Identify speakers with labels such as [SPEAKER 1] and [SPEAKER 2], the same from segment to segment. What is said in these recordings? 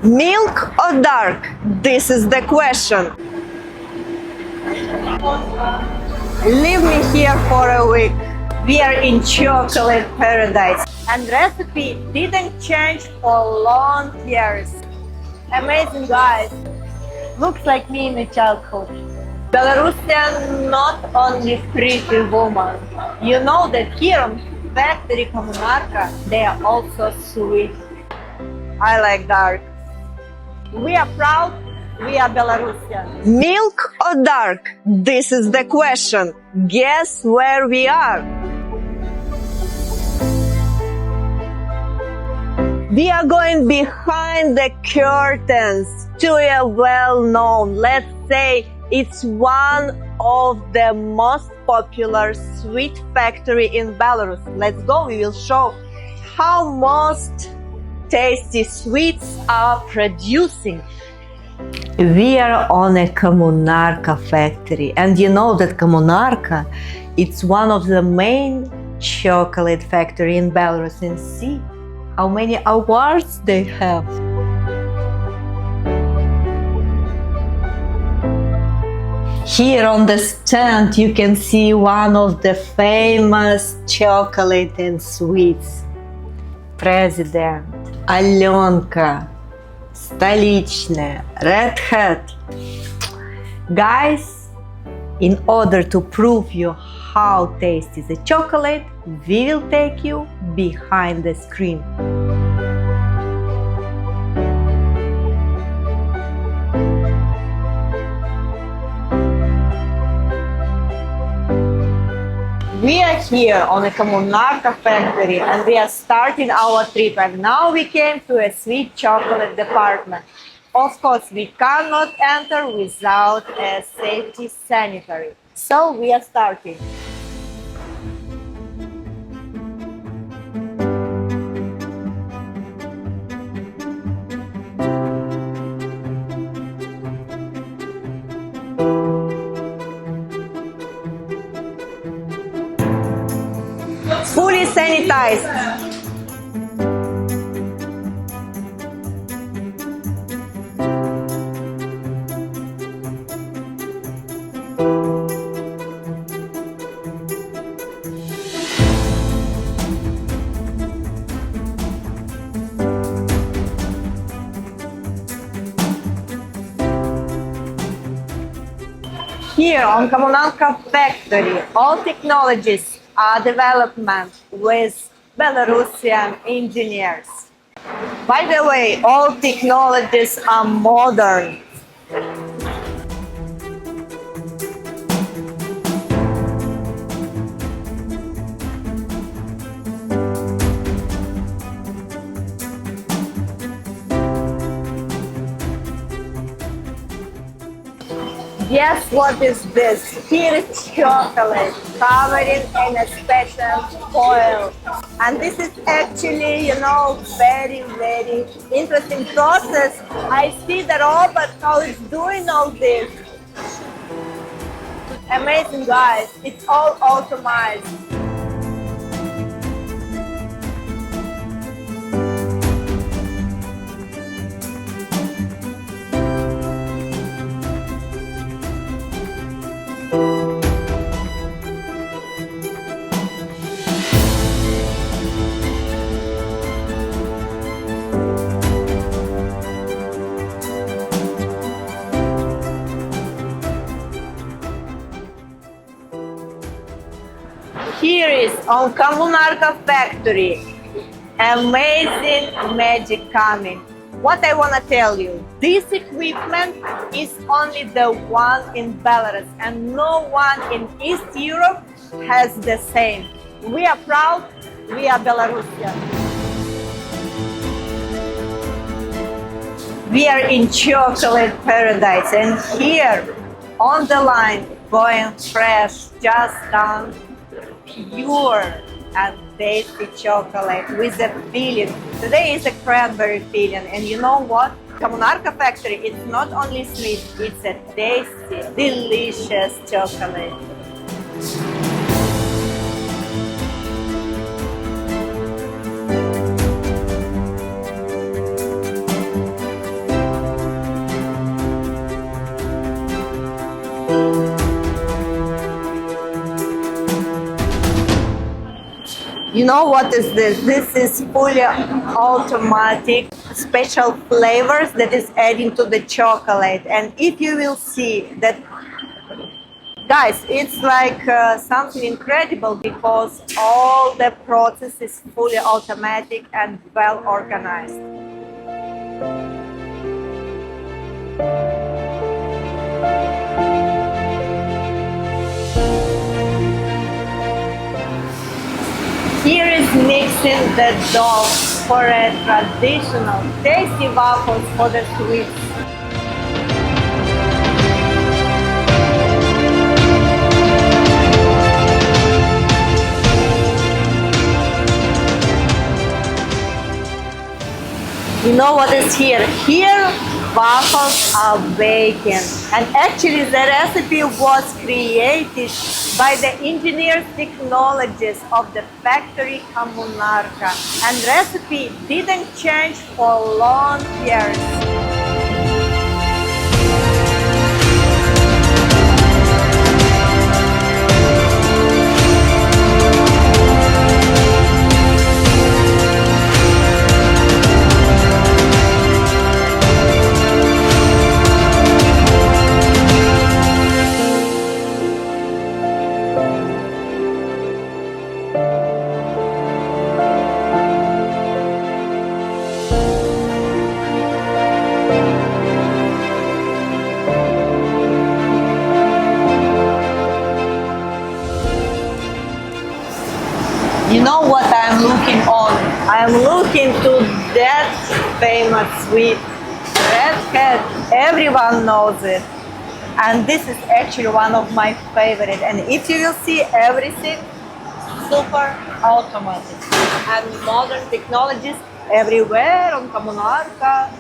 [SPEAKER 1] Milk or dark? This is the question. Leave me here for a week. We are in chocolate paradise. And recipe didn't change for long years. Amazing, guys. Looks like me in my childhood. Belarusian, not only pretty woman. You know that here on factory Kommunarka, they are also sweet. I like dark. We are proud, we are Belarusian. Milk or dark? This is the question. Guess where we are? We are going behind the curtains to a well-known, let's say it's one of the most popular sweet factory in Belarus. Let's go, we will show how most tasty sweets are producing. We are on a Kommunarka factory, and you know that Kommunarka, it's one of the main chocolate factory in Belarus, and see how many awards they have. Here on the stand you can see one of the famous chocolate and sweets. President, Alenka, Stolichная, Red Hat. Guys, in order to prove you how tasty the chocolate, we will take you behind the screen. We are here on a Kommunarka factory and we are starting our trip, and now we came to a sweet chocolate department. Of course, we cannot enter without a safety sanitary. So we are starting. Fully sanitized. Here on Kommunarka factory, all technologies are developed with Belarusian engineers. By the way, all technologies are modern. Guess what is this? Here is chocolate covered in a special foil. And this is actually, you know, very, very interesting process. I see the robot, how it's doing all this. Amazing, guys. It's all automated. Here is on Kommunarka factory, amazing magic coming. What I want to tell you, this equipment is only the one in Belarus, and no one in East Europe has the same. We are proud, we are Belarusian. We are in chocolate paradise, and here on the line, going fresh, just done, pure and tasty chocolate with a filling. Today is a cranberry filling, and you know what? Kommunarka factory, it's not only sweet, it's a tasty, delicious chocolate. You know what is this? This is fully automatic special flavors that is adding to the chocolate. And if you will see that, guys, it's like something incredible because all the process is fully automatic and well organized. Here is mixing the dough for a traditional tasty waffles for the sweets. You know what is here? Here, waffles are baking. And actually, the recipe was created by the engineers technologists of the factory Kommunarka. And recipe didn't change for long years. You know what I'm looking on? I'm looking to that famous sweet red hat. Everyone knows it. And this is actually one of my favorite. And if you will see everything, super automatic. And modern technologies everywhere on Kommunarka.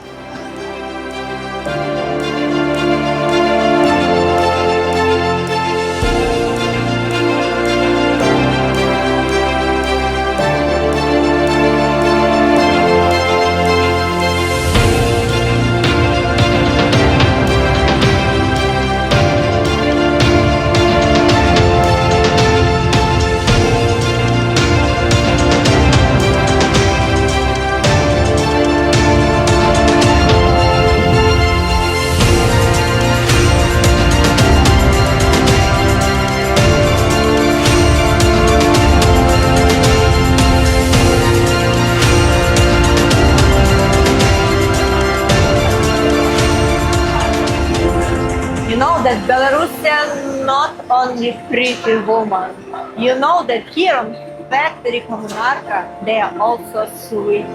[SPEAKER 1] You know that Belarusian not only pretty woman. You know that here on factory Kommunarka they are also sweet.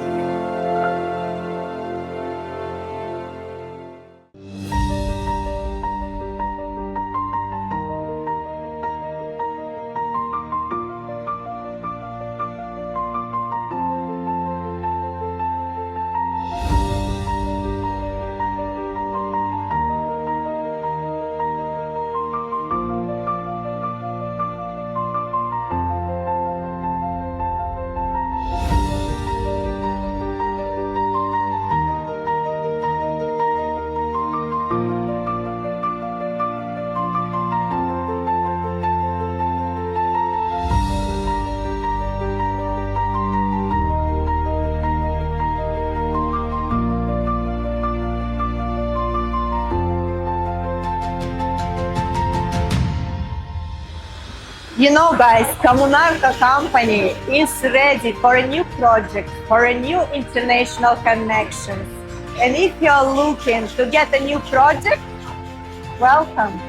[SPEAKER 1] You know, guys, Kommunarka company is ready for a new project, for a new international connection. And if you're looking to get a new project, welcome.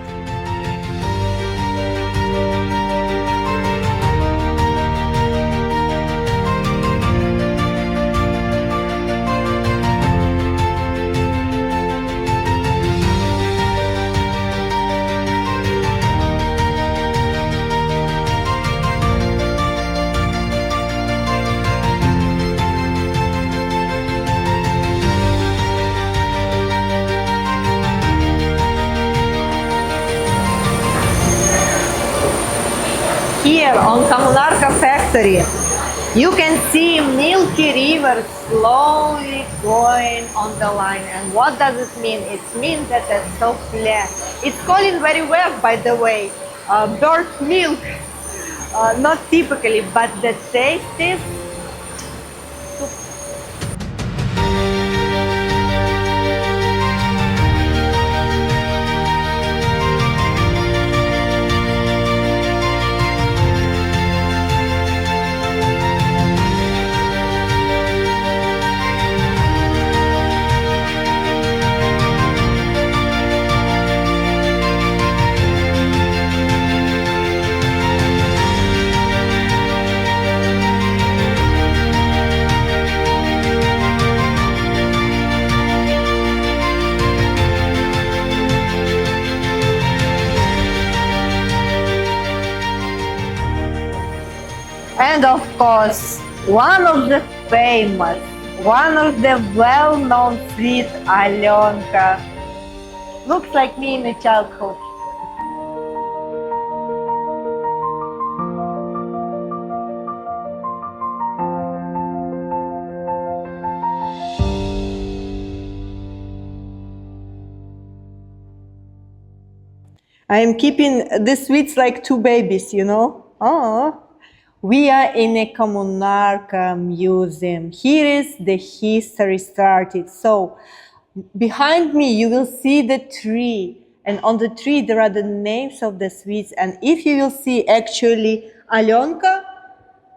[SPEAKER 1] Here on Kommunarka factory, you can see milky river slowly going on the line. And what does it mean? It means that it's souffle. It's calling very well, by the way, bird milk. Not typically, but the taste is and of course, one of the well-known sweet Alyonka. Looks like me in a childhood. I am keeping the sweets like two babies, you know? Oh. We are in a Kommunarka museum. Here is the history started. So, behind me you will see the tree. And on the tree there are the names of the sweets. And if you will see, actually, Alyonka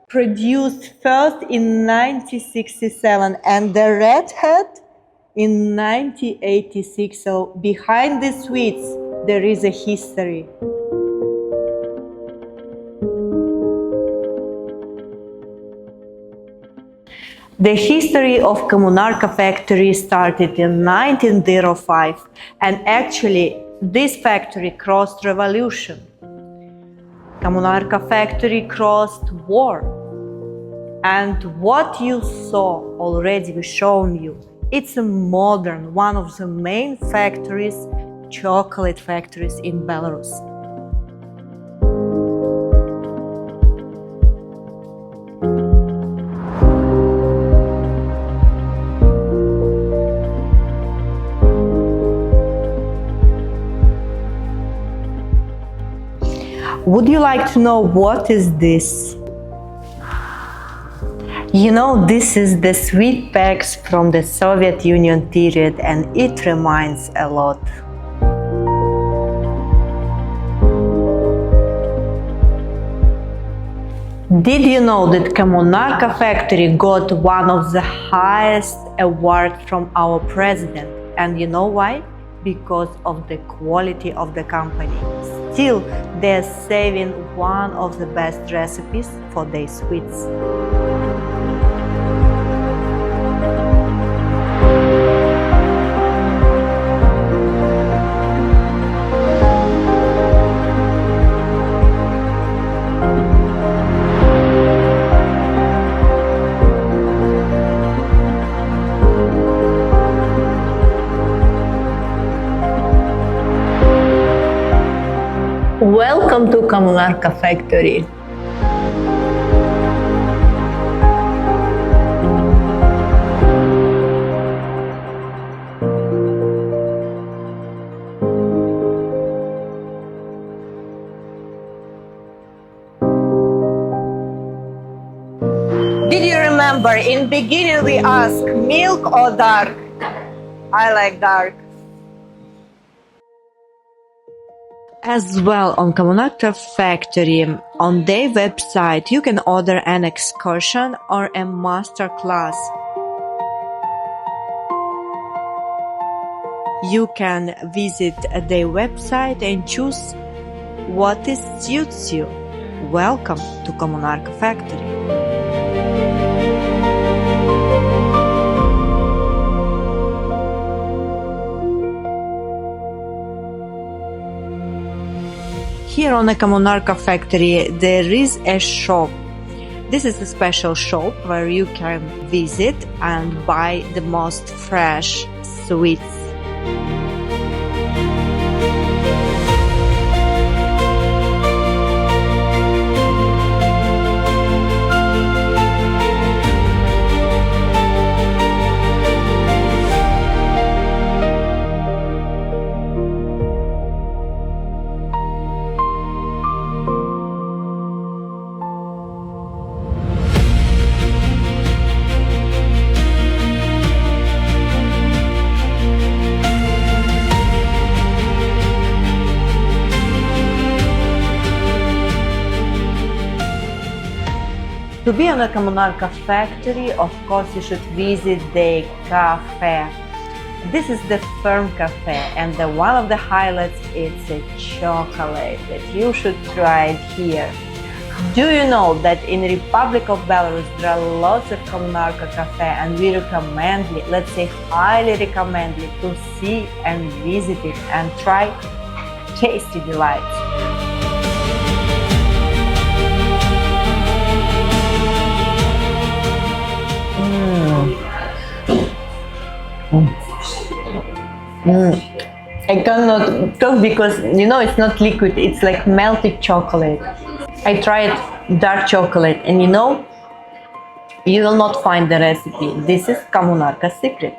[SPEAKER 1] produced first in 1967 and the Red Hat in 1986. So, behind the sweets there is a history. The history of Kommunarka factory started in 1905, and actually this factory crossed revolution. Kommunarka factory crossed war. And what you saw already, we've shown you, it's a modern, one of the main factories, chocolate factories in Belarus. Would you like to know what is this? You know, this is the sweet packs from the Soviet Union period, and it reminds a lot. Did you know that Kommunarka factory got one of the highest awards from our president? And you know why? Because of the quality of the company. Still, they're saving one of the best recipes for their sweets. Welcome to Kommunarka factory. Did you remember in beginning we asked milk or dark? I like dark. As well, on Kommunarka factory, on their website, you can order an excursion or a master class. You can visit their website and choose what suits you. Welcome to Kommunarka factory. Here on the Kommunarka factory there is a shop. This is a special shop where you can visit and buy the most fresh sweets. To be on a Kommunarka factory, of course, you should visit the cafe. This is the firm cafe, and one of the highlights is a chocolate that you should try it here. Do you know that in the Republic of Belarus there are lots of Kommunarka cafe, and we recommend it, let's say highly recommend it, to see and visit it and try tasty delights. I cannot talk because it's not liquid, it's like melted chocolate. I tried dark chocolate, and you will not find the recipe. This is Kommunarka's secret.